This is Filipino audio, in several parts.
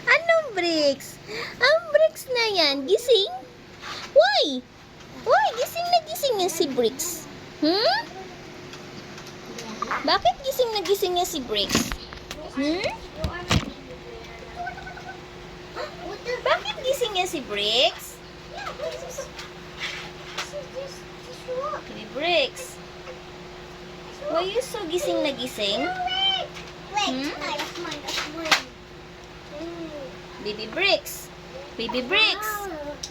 Anong bricks? Ang bricks na yan, gising? Why? Why? Gising na gising yan si Bricks. Bakit gising na gising yan si Bricks? Bakit gising yan si Bricks? Baby Bricks. Why you so gising na gising? Baby Bricks. Baby Bricks.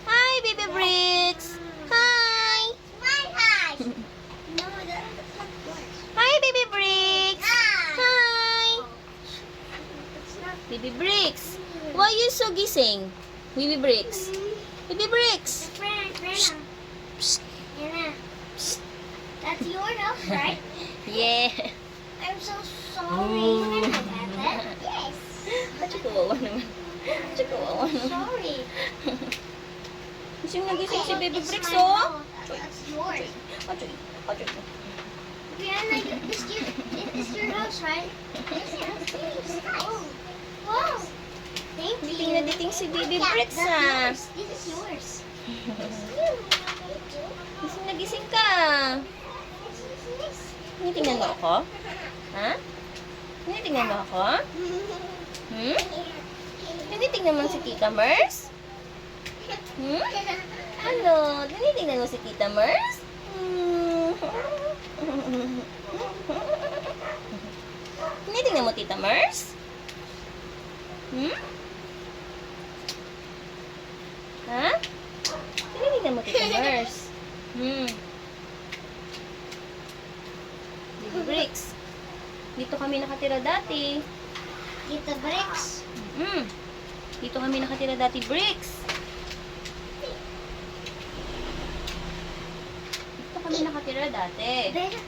Hi, Baby Bricks. Hi. Hi, Baby Bricks. Hi. Baby Bricks. Why you so gising? Baby Bricks. Baby Bricks. That's your house, right? Yeah. I'm so sorry. Yes. Kawawa naman. Kawawa naman. Sorry. Gising na gising si Baby It's Bricks, my oh. house. That's yours. Brianna, this is your house, right? Yes. Oh. Wow. Thank you. Diting na diting si Baby Yeah, Bricks, that's ah. yours. This is yours. Gising na gising ka. Tinitingnan mo ako? Ha? Tinitingnan mo ako? Tinitingnan mo si Tita Mers? Ano? Tinitingnan mo si Tita Mers? Tinitingnan mo Tita Mers? Ha? Tinitingnan mo Tita Mers? Baby Bricks. Dito kami nakatira dati. Dito, Bricks. Dito kami nakatira dati, Bricks. Dito kami nakatira dati. Pero,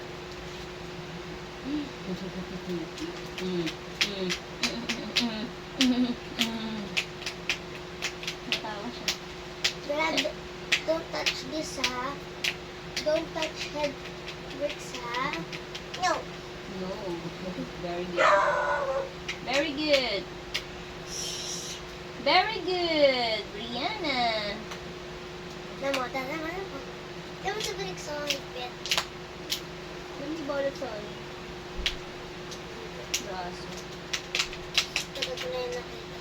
Natawa siya. Brad, don't touch this, ha? Don't touch head bricks, ha? No. No. Very good. Very good. Very good, Brianna. Namota naman ako. Ewan sa bricks, oh, higpit. Ano si Bolet Sol? Braso. Tagal ko na yung nakita.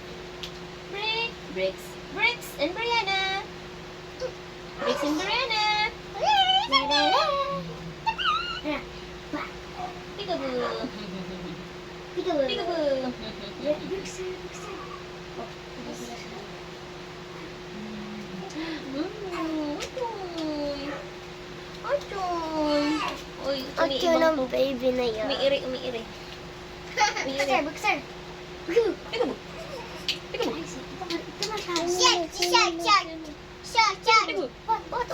Bricks. Bricks and Brianna. Bricks and Brianna. Peekaboo. Peekaboo. Peekaboo. Bricks, bricks. Uy, At yun ang baby na yun. Umiiri. Buksan, buksan. Peekaboo. Peekaboo. Shot, shot, shot. Shot, shot. Peekaboo. What?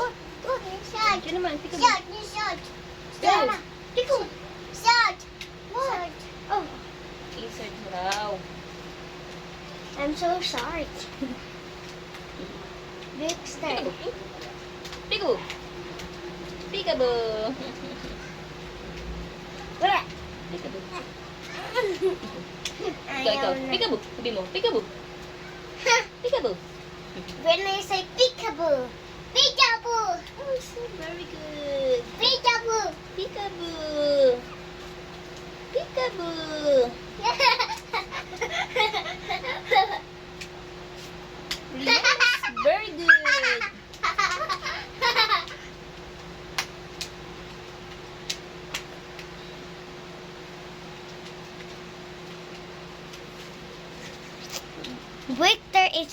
Shot. Ito naman, peekaboo. Shot, shot. Shot. Pickle. Shot. What? Oh, Insert raw. I'm so sorry. Dexter. Peekaboo. Peekaboo. Wala. Peekaboo. Ikaw. Ayaw na. Peekaboo. Sabi mo, peekaboo. Peekaboo. When I say peekaboo. Peekaboo. Oh, so very good. Peekaboo. Peekaboo. Peekaboo. Yes, very good. Victor is